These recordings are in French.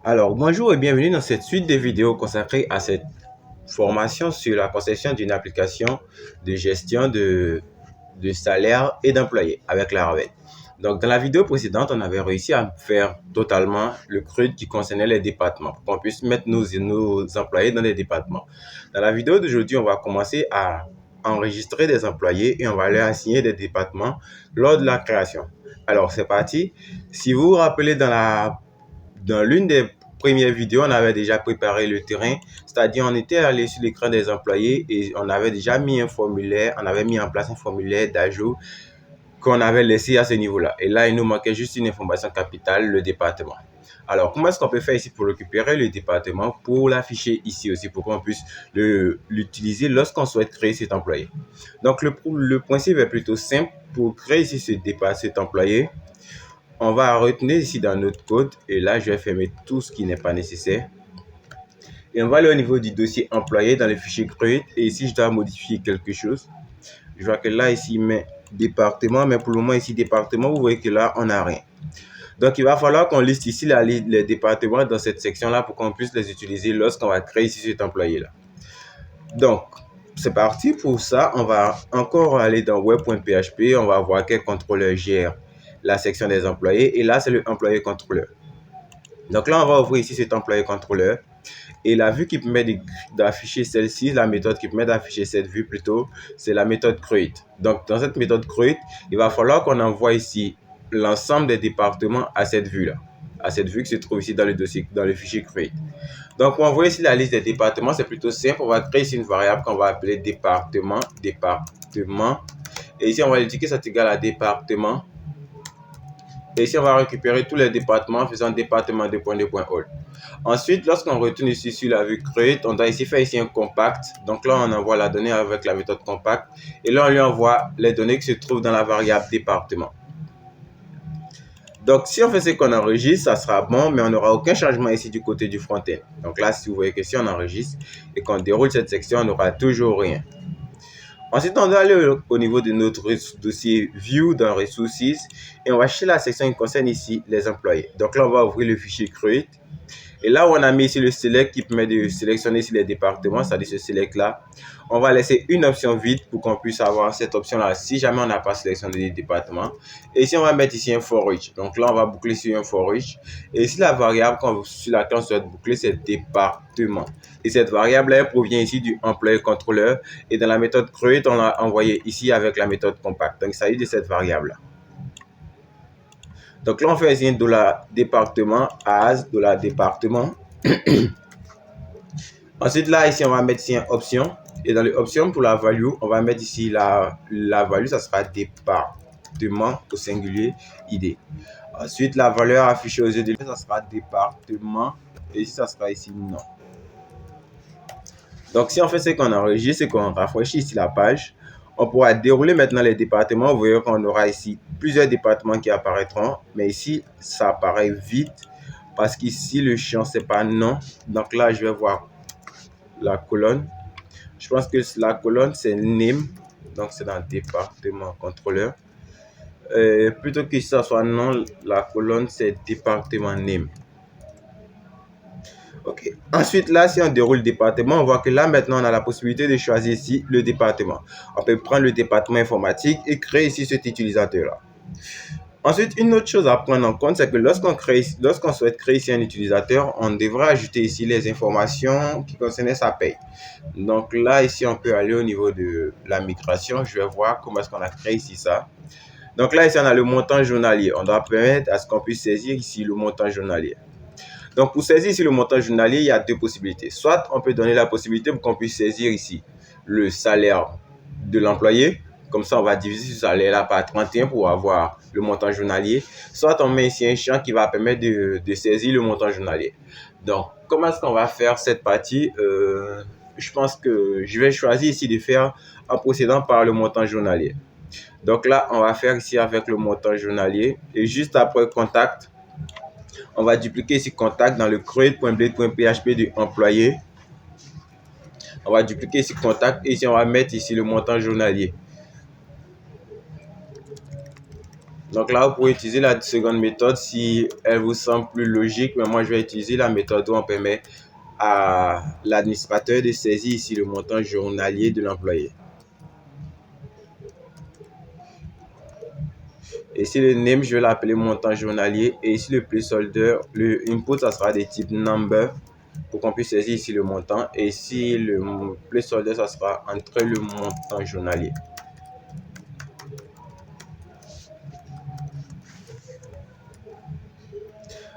Alors, bonjour et bienvenue dans cette suite de vidéos consacrée à cette formation sur la conception d'une application de gestion de salaire et d'employés avec Laravel. Donc, dans la vidéo précédente, on avait réussi à faire totalement le CRUD qui concernait les départements pour qu'on puisse mettre nos employés dans les départements. Dans la vidéo d'aujourd'hui, on va commencer à enregistrer des employés et on va leur assigner des départements lors de la création. Alors, c'est parti. Si vous vous rappelez dans l'une des premières vidéos, on avait déjà préparé le terrain, c'est-à-dire on était allé sur l'écran des employés et on avait déjà mis un formulaire, on avait mis en place un formulaire d'ajout qu'on avait laissé à ce niveau-là. Et là, il nous manquait juste une information capitale, le département. Alors, comment est-ce qu'on peut faire ici pour récupérer le département, pour l'afficher ici aussi, pour qu'on puisse l'utiliser lorsqu'on souhaite créer cet employé? Donc, le principe est plutôt simple. Pour créer ici cet employé, on va retenir ici dans notre code et là je vais fermer tout ce qui n'est pas nécessaire et on va aller au niveau du dossier employé dans le fichier create et ici je dois modifier quelque chose. Je vois que là ici il met département, mais pour le moment ici département, vous voyez que là on n'a rien. Donc il va falloir qu'on liste ici les départements dans cette section là pour qu'on puisse les utiliser lorsqu'on va créer ici cet employé là. Donc c'est parti. Pour ça, on va encore aller dans web.php, on va voir quel contrôleur gère la section des employés et là c'est le employé contrôleur. Donc là on va ouvrir ici cet employé contrôleur et la vue qui permet d'afficher celle-ci, la méthode qui permet d'afficher cette vue plutôt, c'est la méthode create. Donc dans cette méthode create, il va falloir qu'on envoie ici l'ensemble des départements à cette vue là, à cette vue qui se trouve ici dans le dossier, dans le fichier create. Donc pour envoyer ici la liste des départements, c'est plutôt simple. On va créer ici une variable qu'on va appeler département, et ici on va indiquer ça égale à département. Et ici, on va récupérer tous les départements en faisant département all. Ensuite, lorsqu'on retourne ici sur la vue create, on doit ici faire ici un compact. Donc là, on envoie la donnée avec la méthode compact. Et là, on lui envoie les données qui se trouvent dans la variable département. Donc, si on fait ce qu'on enregistre, ça sera bon, mais on n'aura aucun changement ici du côté du front-end. Donc là, si vous voyez que si on enregistre et qu'on déroule cette section, on n'aura toujours rien. Ensuite, on doit aller au niveau de notre dossier View dans Resources et on va chercher la section qui concerne ici les employés. Donc là, on va ouvrir le fichier Create. Et là où on a mis ici le Select qui permet de sélectionner ici les départements, c'est-à-dire ce Select là, on va laisser une option vide pour qu'on puisse avoir cette option là si jamais on n'a pas sélectionné les départements. Et ici, on va mettre ici un for each. Donc là, on va boucler sur un for each. Et ici, la variable sur laquelle on souhaite boucler, c'est département. Et cette variable, elle provient ici du employé contrôleur. Et dans la méthode create, on l'a envoyé ici avec la méthode compact. Donc, il s'agit de cette variable-là. Donc là, on fait ici $département as $département. Ensuite, là, ici, on va mettre ici une option. Et dans l'option pour la value, on va mettre ici la value, ça sera département au singulier ID. Ensuite, la valeur affichée aux yeux de l'œil, ça sera département. Et ici, ça sera ici non. Donc, si on fait ce qu'on enregistre, c'est qu'on rafraîchit ici la page. On pourra dérouler maintenant les départements. Vous voyez qu'on aura ici plusieurs départements qui apparaîtront. Mais ici, ça apparaît vite parce qu'ici, le champ, c'est pas non. Donc là, je vais voir la colonne. Je pense que la colonne, c'est name. Donc, c'est dans département contrôleur. Plutôt que ça soit non, la colonne, c'est département name. Ok. Ensuite, là, si on déroule le département, on voit que là, maintenant, on a la possibilité de choisir ici le département. On peut prendre le département informatique et créer ici cet utilisateur-là. Ensuite, une autre chose à prendre en compte, c'est que lorsqu'on souhaite créer ici un utilisateur, on devra ajouter ici les informations qui concernent sa paye. Donc là, ici, on peut aller au niveau de la migration. Je vais voir comment est-ce qu'on a créé ici ça. Donc là, ici, on a le montant journalier. On doit permettre à ce qu'on puisse saisir ici le montant journalier. Donc, pour saisir ici le montant journalier, il y a deux possibilités. Soit on peut donner la possibilité pour qu'on puisse saisir ici le salaire de l'employé. Comme ça, on va diviser ce salaire-là par 31 pour avoir le montant journalier. Soit on met ici un champ qui va permettre de saisir le montant journalier. Donc, comment est-ce qu'on va faire cette partie? Je pense que je vais choisir ici de faire en procédant par le montant journalier. Donc là, on va faire ici avec le montant journalier. Et juste après contact, on va dupliquer ici contact dans le create.blade.php de employé. On va dupliquer ici contact et ici on va mettre ici le montant journalier. Donc là, vous pouvez utiliser la seconde méthode si elle vous semble plus logique, mais moi, je vais utiliser la méthode où on permet à l'administrateur de saisir ici le montant journalier de l'employé. Ici, le name, je vais l'appeler montant journalier. Et ici, le placeholder, le input, ça sera de type number pour qu'on puisse saisir ici le montant. Et ici, le placeholder, ça sera entre le montant journalier.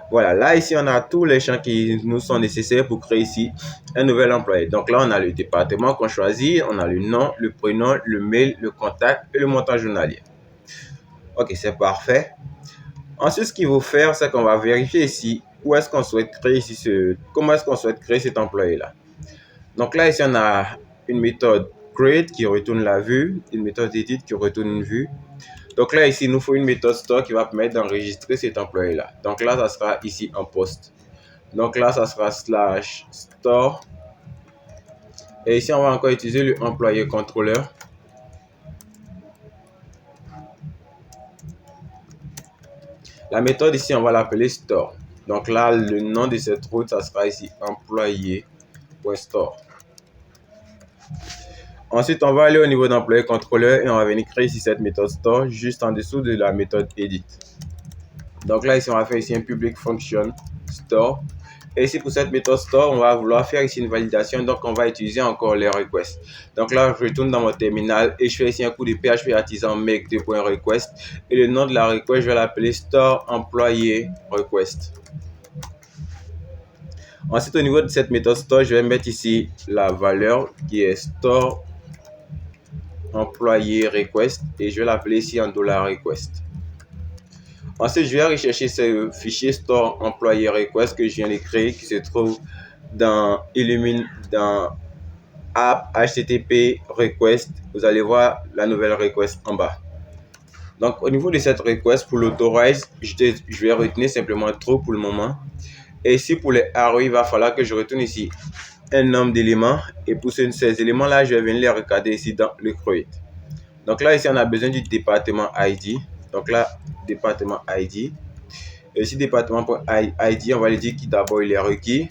Voilà, là, ici, on a tous les champs qui nous sont nécessaires pour créer ici un nouvel employé. Donc là, on a le département qu'on choisit, on a le nom, le prénom, le mail, le contact et le montant journalier. Ok, c'est parfait. Ensuite, ce qu'il faut faire, c'est qu'on va vérifier ici où est-ce qu'on souhaite créer ici comment est-ce qu'on souhaite créer cet employé-là. Donc là, ici, on a une méthode create qui retourne la vue, une méthode edit qui retourne une vue. Donc là, ici, il nous faut une méthode store qui va permettre d'enregistrer cet employé-là. Donc là, ça sera ici en poste. Donc là, ça sera /store. Et ici, on va encore utiliser le employé contrôleur. La méthode ici, on va l'appeler store. Donc là, le nom de cette route, ça sera ici employé.store. Ensuite, on va aller au niveau d'employé contrôleur et on va venir créer ici cette méthode store juste en dessous de la méthode edit. Donc là, ici, on va faire ici un public function store. Et ici, pour cette méthode store, on va vouloir faire ici une validation. Donc, on va utiliser encore les requests. Donc là, je retourne dans mon terminal et je fais ici un coup de PHP artisan make .request. Et le nom de la request, je vais l'appeler store employé request. Ensuite, au niveau de cette méthode store, je vais mettre ici la valeur qui est store employé request et je vais l'appeler ici en $request. Ensuite, je vais rechercher ce fichier store employé request que je viens de créer qui se trouve dans app http request. Vous allez voir la nouvelle request en bas. Donc, au niveau de cette request, pour l'authorize, je vais retenir simplement true pour le moment. Et ici, pour les arrows, il va falloir que je retourne ici un nombre d'éléments. Et pour ces éléments-là, je vais venir les regarder ici dans le create. Donc là, ici, on a besoin du département ID. Donc là, département ID. Et ici, département.id, on va lui dire qui d'abord il est requis.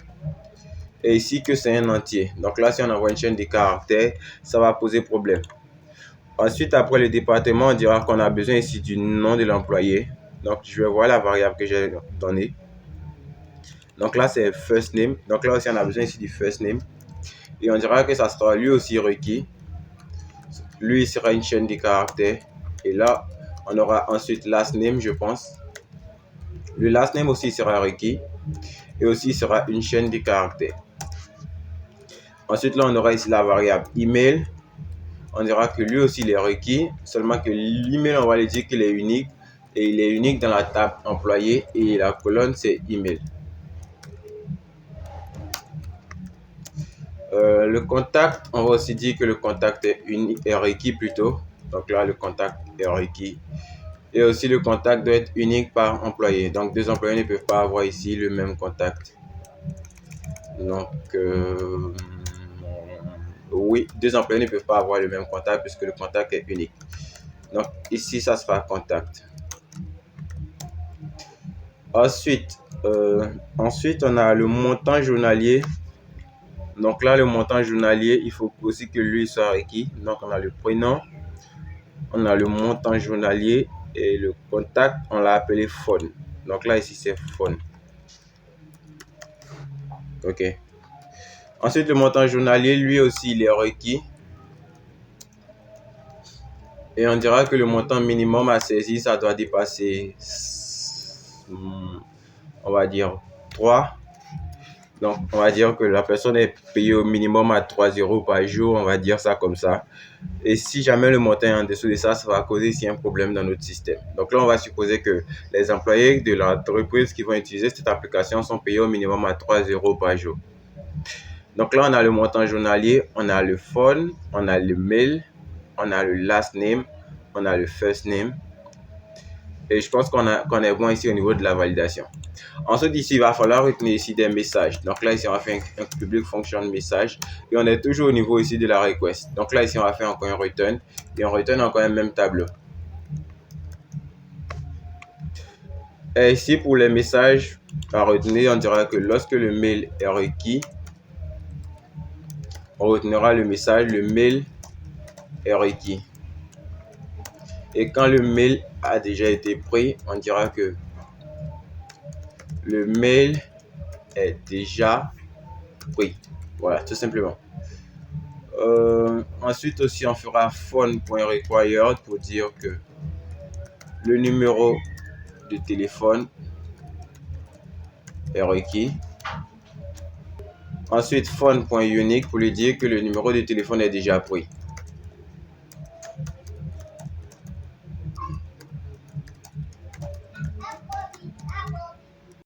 Et ici, que c'est un entier. Donc là, si on envoie une chaîne de caractères, ça va poser problème. Ensuite, après le département, on dira qu'on a besoin ici du nom de l'employé. Donc, je vais voir la variable que j'ai donnée. Donc là, c'est first name. Donc là aussi, on a besoin ici du first name. Et on dira que ça sera lui aussi requis. Lui, il sera une chaîne de caractères. Et là, on aura ensuite last name, je pense. Le last name aussi sera requis. Et aussi, il sera une chaîne de caractères. Ensuite, là, on aura ici la variable email. On dira que lui aussi, il est requis. Seulement que l'email, on va lui dire qu'il est unique. Et il est unique dans la table employé. Et la colonne, c'est email. Le contact, on va aussi dire que le contact est requis plutôt. Donc là, le contact est requis. Et aussi, le contact doit être unique par employé. Donc, deux employés ne peuvent pas avoir ici le même contact. Donc, oui, deux employés ne peuvent pas avoir le même contact puisque le contact est unique. Donc, ici, ça sera contact. Ensuite, on a le montant journalier. Donc là, le montant journalier, il faut aussi que lui soit requis. Donc, on a le prénom, on a le montant journalier et le contact, on l'a appelé phone. Donc là, ici, c'est phone. OK. Ensuite, le montant journalier, lui aussi, il est requis. Et on dira que le montant minimum à saisir, ça doit dépasser, on va dire, 3. Donc, on va dire que la personne est payée au minimum à 3 € par jour. On va dire ça comme ça. Et si jamais le montant est en dessous de ça, ça va causer ici un problème dans notre système. Donc là, on va supposer que les employés de l'entreprise qui vont utiliser cette application sont payés au minimum à 3 € par jour. Donc là, on a le montant journalier, on a le phone, on a le mail, on a le last name, on a le first name. Et je pense qu'on est bon ici au niveau de la validation. Ensuite, ici, il va falloir retenir ici des messages. Donc là, ici, on va faire un public function message. Et on est toujours au niveau ici de la request. Donc là, ici, on va faire encore un return. Et on return encore un même tableau. Et ici, pour les messages à retenir, on dira que lorsque le mail est requis, on retiendra le message, le mail est requis. Et quand le mail a déjà été pris, on dira que le mail est déjà pris. Voilà, tout simplement. Ensuite aussi, on fera phone.required pour dire que le numéro de téléphone est requis. Ensuite, phone.unique pour lui dire que le numéro de téléphone est déjà pris.